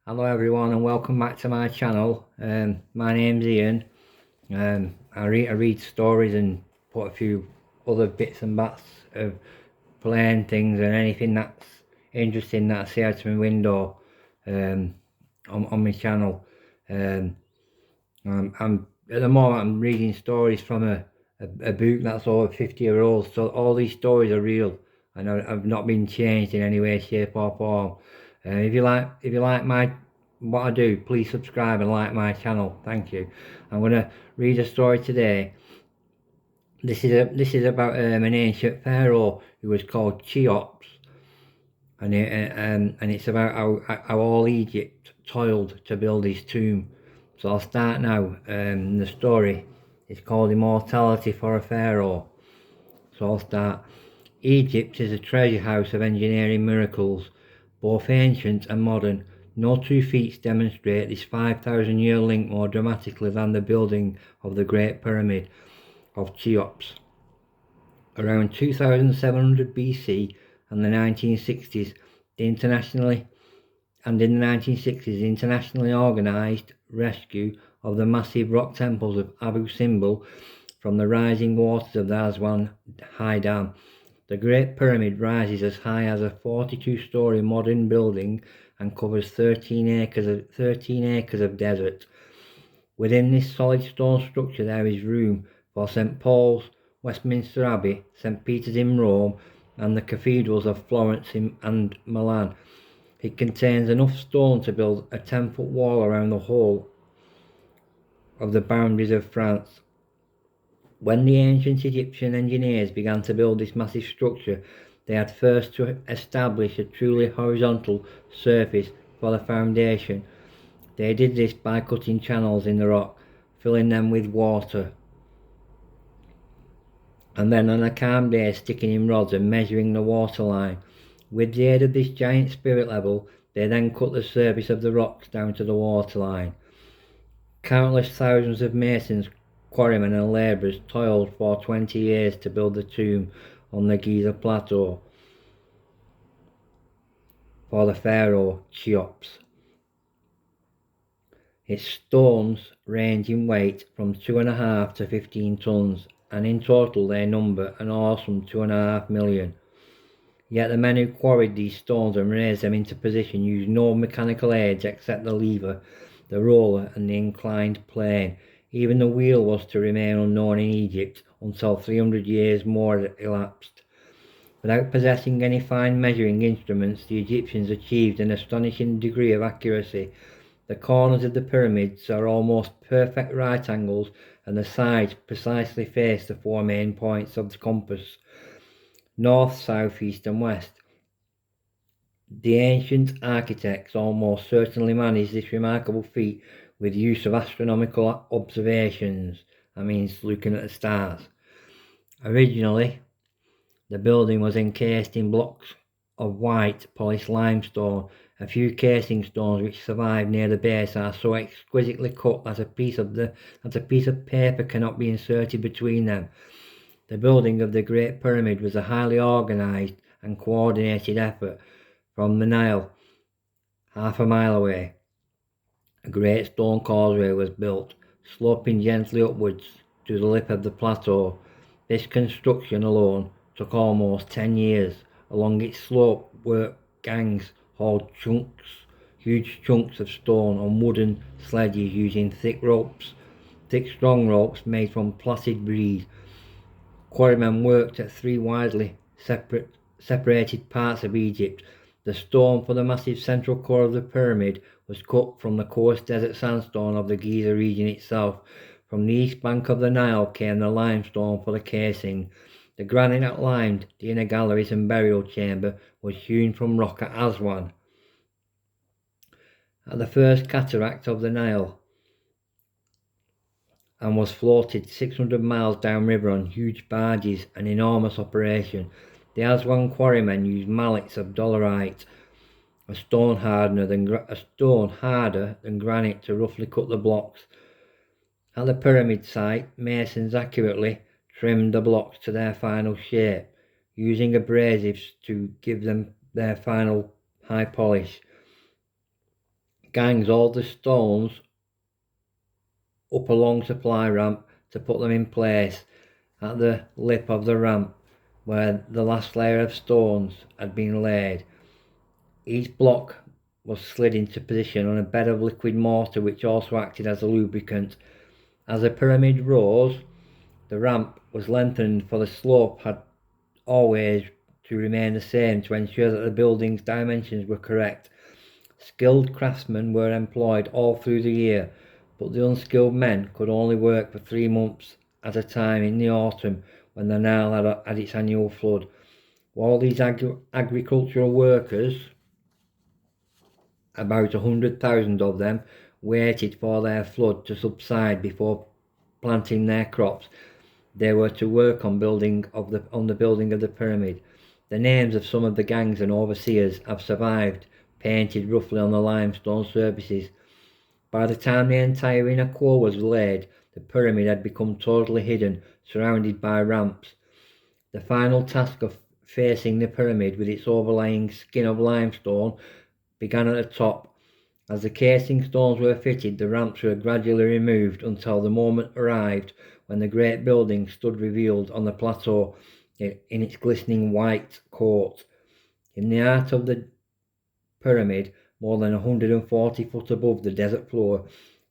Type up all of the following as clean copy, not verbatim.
Hello everyone and welcome back to my channel. My name's Ian. I read stories and put a few other bits and bats of playing things and anything that's interesting that I see out my window on my channel. I'm at the moment I'm reading stories from a book that's over 50-year-old, so all these stories are real and have not been changed in any way, shape or form. If you like my what I do, please subscribe and like my channel. Thank you. I'm going to read a story today. This is about an ancient pharaoh who was called Cheops, and it's about how all Egypt toiled to build his tomb. So I'll start now. The story is called Immortality for a Pharaoh. So I'll start. Egypt is a treasure house of engineering miracles, both ancient and modern. No two feats demonstrate this 5,000-year link more dramatically than the building of the Great Pyramid of Cheops. Around 2700 BC and the 1960s, in the 1960s, organised rescue of the massive rock temples of Abu Simbel from the rising waters of the Aswan High Dam. The Great Pyramid rises as high as a 42-storey modern building and covers 13 acres of desert. Within this solid stone structure there is room for St Paul's, Westminster Abbey, St Peter's in Rome and the cathedrals of Florence and Milan. It contains enough stone to build a 10-foot wall around the whole of the boundaries of France. When the ancient Egyptian engineers began to build this massive structure, they had first to establish a truly horizontal surface for the foundation. They did this by cutting channels in the rock, filling them with water, and then on a calm day sticking in rods and measuring the water line. With the aid of this giant spirit level, they then cut the surface of the rocks down to the water line. Countless thousands of masons, quarrymen and labourers toiled for 20 years to build the tomb on the Giza Plateau for the pharaoh Cheops. Its stones range in weight from 2.5 to 15 tons, and in total they number an awesome 2.5 million. Yet the men who quarried these stones and raised them into position used no mechanical aids except the lever, the roller and the inclined plane. Even the wheel was to remain unknown in Egypt until 300 years more had elapsed. Without possessing any fine measuring instruments, the Egyptians achieved an astonishing degree of accuracy. The corners of the pyramids are almost perfect right angles and the sides precisely face the four main points of the compass: north, south, east and west. The ancient architects almost certainly managed this remarkable feat with use of astronomical observations. That means looking at the stars. Originally, the building was encased in blocks of white polished limestone. A few casing stones which survive near the base are so exquisitely cut that a piece of paper cannot be inserted between them. The building of the Great Pyramid was a highly organised and coordinated effort. From the Nile, half a mile away, a great stone causeway was built, sloping gently upwards to the lip of the plateau. This construction alone took almost 10 years. Along its slope work gangs hauled huge chunks of stone on wooden sledges using thick strong ropes made from placid reed. Quarrymen worked at three widely separated parts of Egypt. The stone for the massive central core of the pyramid was cut from the coarse desert sandstone of the Giza region itself. From the east bank of the Nile came the limestone for the casing. The granite that lined the inner galleries and burial chamber was hewn from rock at Aswan, at the first cataract of the Nile, and was floated 600 miles downriver on huge barges, an enormous operation. The Aswan quarrymen used mallets of dolerite, a stone harder than granite, to roughly cut the blocks. At the pyramid site, masons accurately trimmed the blocks to their final shape, using abrasives to give them their final high polish. gangs all the stones up a long supply ramp to put them in place at the lip of the ramp where the last layer of stones had been laid. Each block was slid into position on a bed of liquid mortar which also acted as a lubricant. As the pyramid rose, the ramp was lengthened, for the slope had always to remain the same to ensure that the building's dimensions were correct. Skilled craftsmen were employed all through the year, but the unskilled men could only work for 3 months at a time in the autumn when the Nile had its annual flood. All these agricultural workers, about 100,000 of them, waited for their flood to subside before planting their crops. They were to work on the building of the pyramid. The names of some of the gangs and overseers have survived, painted roughly on the limestone surfaces. By the time the entire inner core was laid, the pyramid had become totally hidden, surrounded by ramps. The final task of facing the pyramid with its overlying skin of limestone began at the top. As the casing stones were fitted, the ramps were gradually removed until the moment arrived when the great building stood revealed on the plateau in its glistening white court. In the heart of the pyramid, more than 140 foot above the desert floor,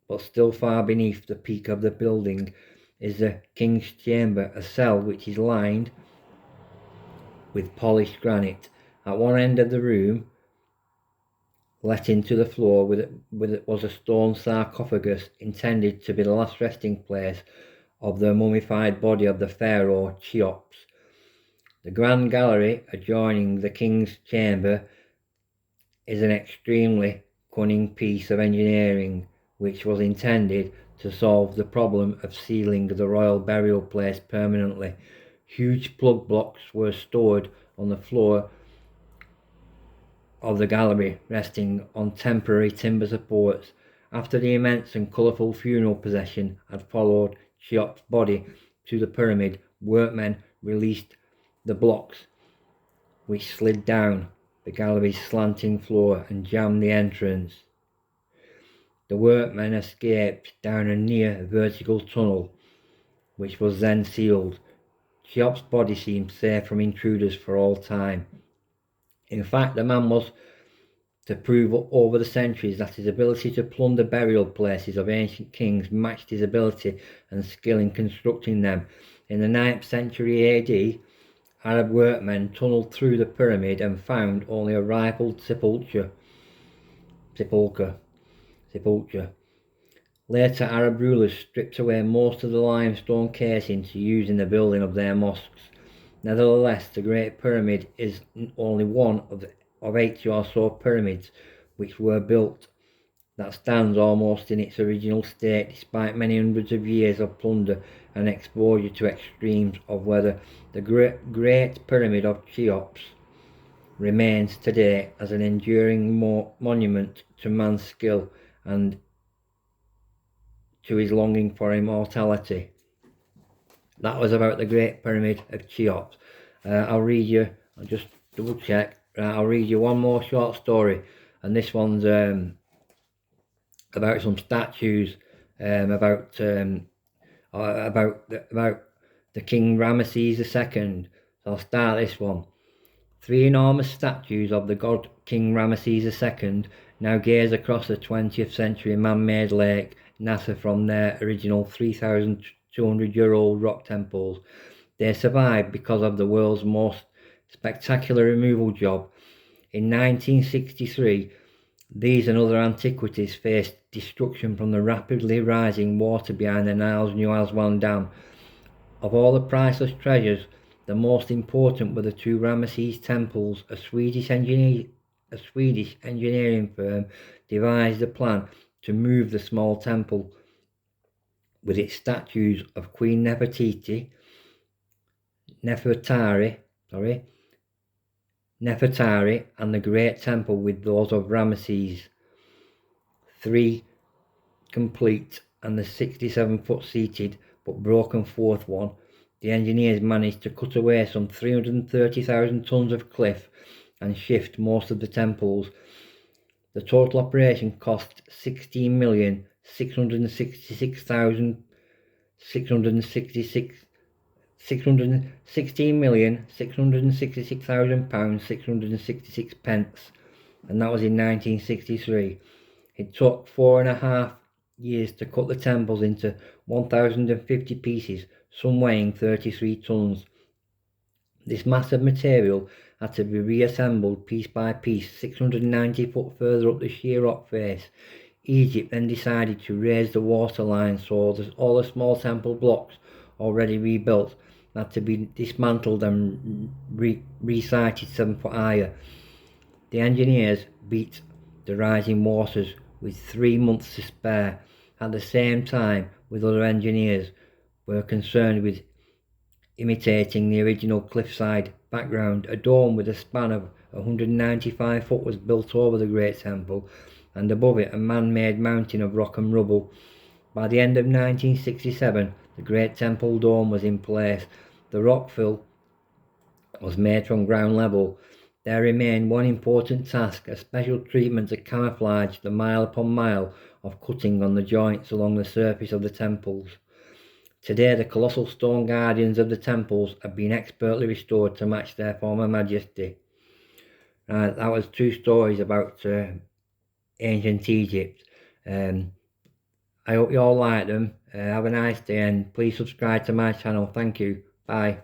but still far beneath the peak of the building, is the king's chamber, a cell which is lined with polished granite. At one end of the room, let into the floor was a stone sarcophagus intended to be the last resting place of the mummified body of the pharaoh Cheops. The grand gallery adjoining the king's chamber is an extremely cunning piece of engineering which was intended to solve the problem of sealing the royal burial place permanently. Huge plug blocks were stored on the floor of the gallery, resting on temporary timber supports. After the immense and colourful funeral procession had followed Cheops' body to the pyramid, workmen released the blocks which slid down the gallery's slanting floor and jammed the entrance. The workmen escaped down a near vertical tunnel which was then sealed. Cheops' body seemed safe from intruders for all time. In fact, the man was to prove over the centuries that his ability to plunder burial places of ancient kings matched his ability and skill in constructing them. In the 9th century AD, Arab workmen tunnelled through the pyramid and found only a rifled sepulchre. Later, Arab rulers stripped away most of the limestone casing to use in the building of their mosques. Nevertheless, the Great Pyramid is only one of 80 or so pyramids which were built that stands almost in its original state despite many hundreds of years of plunder and exposure to extremes of weather. The Great Pyramid of Cheops remains today as an enduring monument to man's skill and to his longing for immortality. That was about the Great Pyramid of Cheops. I'll just double check. I'll read you one more short story, and this one's about some statues about the King Ramesses II. So I'll start this one. 3 enormous statues of the god King Ramesses II now gaze across the 20th century man-made lake Nasser from their original 3,200-year-old rock temples. They survived because of the world's most spectacular removal job. In 1963, these and other antiquities faced destruction from the rapidly rising water behind the Nile's New Aswan Dam. Of all the priceless treasures, the most important were the 2 Ramesses temples. A Swedish engineering firm devised a plan to move the small temple with its statues of Queen Nefertari and the Great Temple with those of Ramesses III complete, and the 67-foot seated but broken 4th one. The engineers managed to cut away some 330,000 tons of cliff and shift most of the temples The total operation cost 16,666,000 £616,666,000 666 pence, and that was in 1963. It took 4.5 years to cut the temples into 1,050 pieces, some weighing 33 tons. This massive material had to be reassembled piece by piece 690 foot further up the sheer rock face. Egypt then decided to raise the waterline, so all the small temple blocks already rebuilt had to be dismantled and resited 7 foot higher. The engineers beat the rising waters with 3 months to spare. At the same time, with other engineers, were concerned with imitating the original cliffside background. A dome with a span of 195 foot was built over the Great Temple, and above it a man-made mountain of rock and rubble. By the end of 1967, the Great Temple dome was in place. The rock fill was made from ground level. There remained one important task, a special treatment to camouflage the mile upon mile of cutting on the joints along the surface of the temples. Today, the colossal stone guardians of the temples have been expertly restored to match their former majesty. That was 2 stories about ancient Egypt. I hope you all like them. Have a nice day, and please subscribe to my channel. Thank you. Bye.